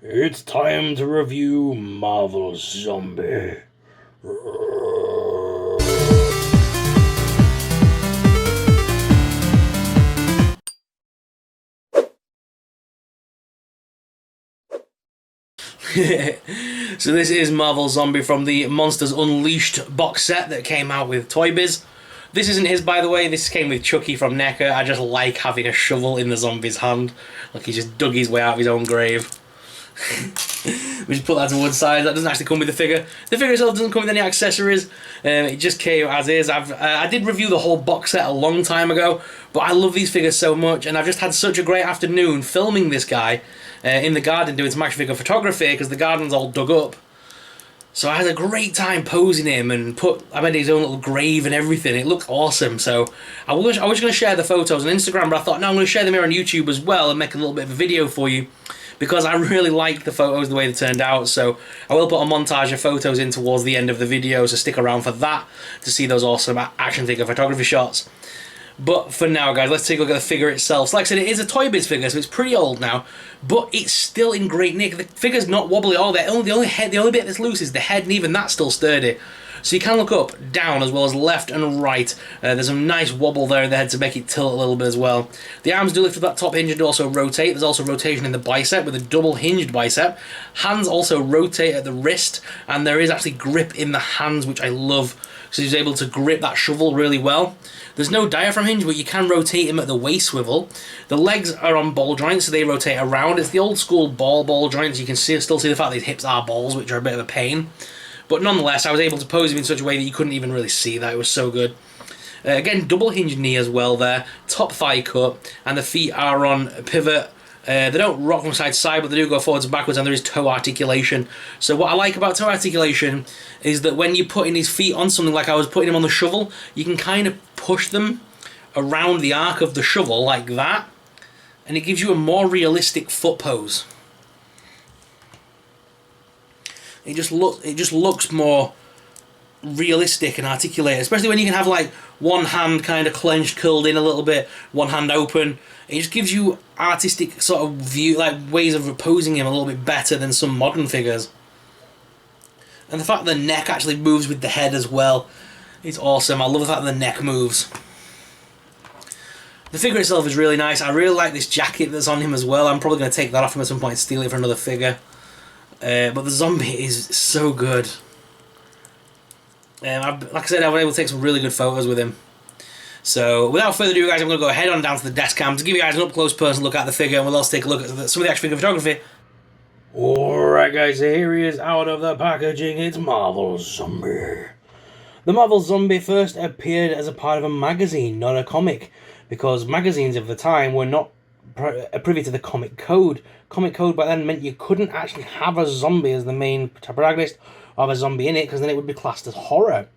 It's time to review Marvel Zombie. So this is Marvel Zombie from the Monsters Unleashed box set that came out with Toy Biz. This isn't his, by the way. This came with Chucky from NECA. I just like having a shovel in the zombie's hand. Like he just dug his way out of his own grave. We just put that to one side. That doesn't actually come with the figure. The figure itself doesn't come with any accessories. It just came as is. I did review the whole box set a long time ago, but I love these figures so much, and I've just had such a great afternoon filming this guy in the garden doing some action figure photography because the garden's all dug up. So I had a great time posing him and I made his own little grave and everything. It looked awesome. So I was going to share the photos on Instagram, but I thought, no, I'm going to share them here on YouTube as well and make a little bit of a video for you because I really like the photos, the way they turned out. So I will put a montage of photos in towards the end of the video, so stick around for that to see those awesome action figure photography shots. But for now, guys, let's take a look at the figure itself. So like I said, it is a Toy Biz figure, so it's pretty old now, but it's still in great nick. The figure's not wobbly at all. The only bit that's loose is the head, and even that's still sturdy. So you can look up, down, as well as left and right. There's a nice wobble there in the head to make it tilt a little bit as well. The arms do lift with that top hinge and also rotate. There's also rotation in the bicep with a double hinged bicep. Hands also rotate at the wrist, and there is actually grip in the hands, which I love. So he's able to grip that shovel really well. There's no diaphragm hinge, but you can rotate him at the waist swivel. The legs are on ball joints, so they rotate around. It's the old school ball joints. You can still see the fact that his hips are balls, which are a bit of a pain. But nonetheless, I was able to pose him in such a way that you couldn't even really see that. It was so good. Again, double hinged knee as well there. Top thigh cut, and the feet are on pivot. They don't rock from side to side, but they do go forwards and backwards, and there is toe articulation. So what I like about toe articulation is that when you're putting his feet on something like I was putting him on the shovel, you can kind of push them around the arc of the shovel like that, and it gives you a more realistic foot pose. It just looks more realistic and articulated, especially when you can have like one hand kind of clenched, curled in a little bit, one hand open. It just gives you artistic sort of view, like ways of posing him a little bit better than some modern figures. And the fact that the neck actually moves with the head as well, it's awesome. I love the fact that the neck moves. The figure itself is really nice. I really like this jacket that's on him as well. I'm probably going to take that off him at some point and steal it for another figure. But the zombie is so good. Like I said, I was able to take some really good photos with him. So without further ado, guys, I'm going to go head on down to the desk cam to give you guys an up-close personal look at the figure, and we'll also take a look at some of the action figure photography. Alright guys, so here he is out of the packaging. It's Marvel Zombie. The Marvel Zombie first appeared as a part of a magazine, not a comic, because magazines of the time were not privy to the comic code. Comic code back then meant you couldn't actually have a zombie as the main protagonist of a zombie in it, because then it would be classed as horror.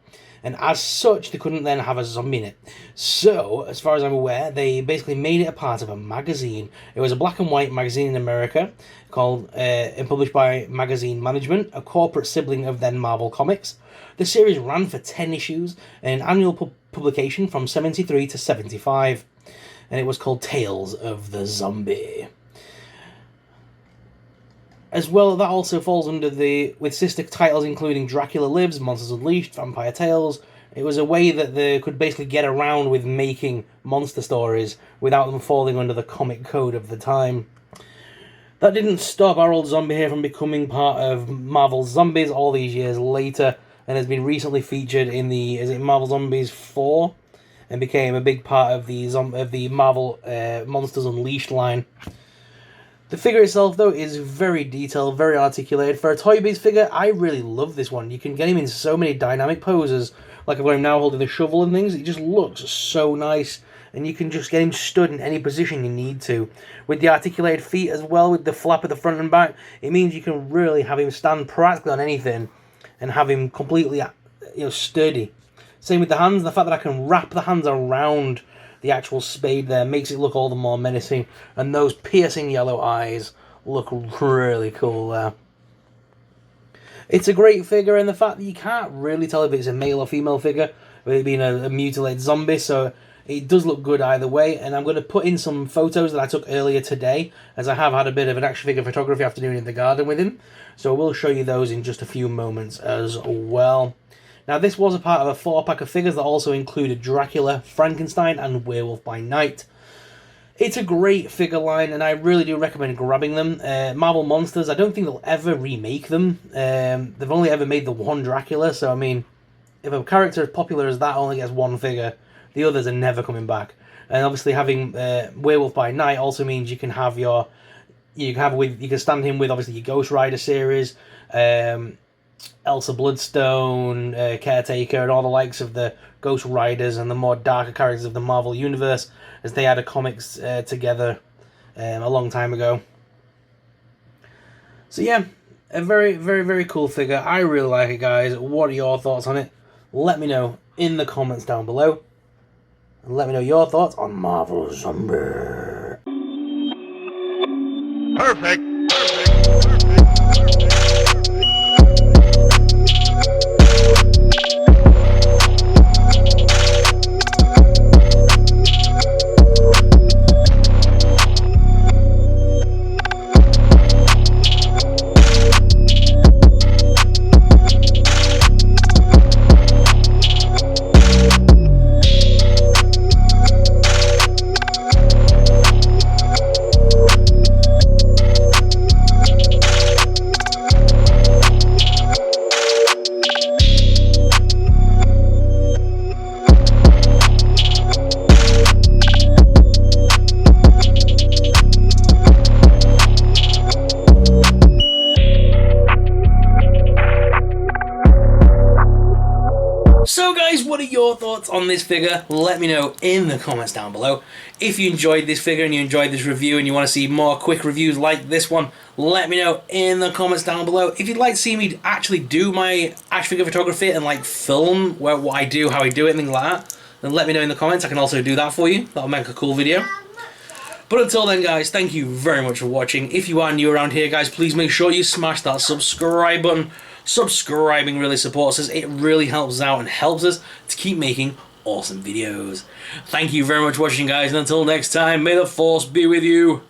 And as such, they couldn't then have a zombie in it. So, as far as I'm aware, they basically made it a part of a magazine. It was a black and white magazine in America, called and published by Magazine Management, a corporate sibling of then Marvel Comics. The series ran for 10 issues, an annual publication from 73 to 75. And it was called Tales of the Zombie. As well, that also falls under with sister titles including Dracula Lives, Monsters Unleashed, Vampire Tales. It was a way that they could basically get around with making monster stories without them falling under the comic code of the time. That didn't stop our old zombie here from becoming part of Marvel Zombies all these years later, and has been recently featured in the Marvel Zombies 4, and became a big part of the Marvel Monsters Unleashed line. The figure itself, though, is very detailed, very articulated. For a Toy Biz figure, I really love this one. You can get him in so many dynamic poses, like I've got him now holding the shovel and things. It just looks so nice, and you can just get him stood in any position you need to. With the articulated feet as well, with the flap at the front and back, it means you can really have him stand practically on anything, and have him completely, sturdy. Same with the hands. The fact that I can wrap the hands around the actual spade there makes it look all the more menacing, and those piercing yellow eyes look really cool there. It's a great figure, and the fact that you can't really tell if it's a male or female figure, with it being a mutilated zombie, so It does look good either way, and I'm going to put in some photos that I took earlier today, as I have had a bit of an action figure photography afternoon in the garden with him. So we'll show you those in just a few moments as well. Now, this was a part of a 4-pack of figures that also included Dracula, Frankenstein, and Werewolf by Night. It's a great figure line, and I really do recommend grabbing them. Marvel Monsters, I don't think they'll ever remake them. They've only ever made the one Dracula, so I mean, if a character as popular as that only gets one figure, the others are never coming back. And obviously having Werewolf by Night also means you can have you can stand him with obviously your Ghost Rider series, Elsa Bloodstone, Caretaker, and all the likes of the Ghost Riders and the more darker characters of the Marvel Universe, as they had a comics together a long time ago. So yeah, a very, very, very cool figure. I really like it, guys. What are your thoughts on it? Let me know in the comments down below. And let me know your thoughts on Marvel Zombie. Perfect. So guys, what are your thoughts on this figure? Let me know in the comments down below. If you enjoyed this figure and you enjoyed this review and you want to see more quick reviews like this one, let me know in the comments down below. If you'd like to see me actually do my action figure photography and like film what I do, how I do it, things like that, then let me know in the comments. I can also do that for you. That'll make a cool video. But until then, guys, thank you very much for watching. If you are new around here, guys, please make sure you smash that subscribe button. Subscribing really supports us. It really helps us out and helps us to keep making awesome videos. Thank you very much for watching, guys, and until next time, may the Force be with you.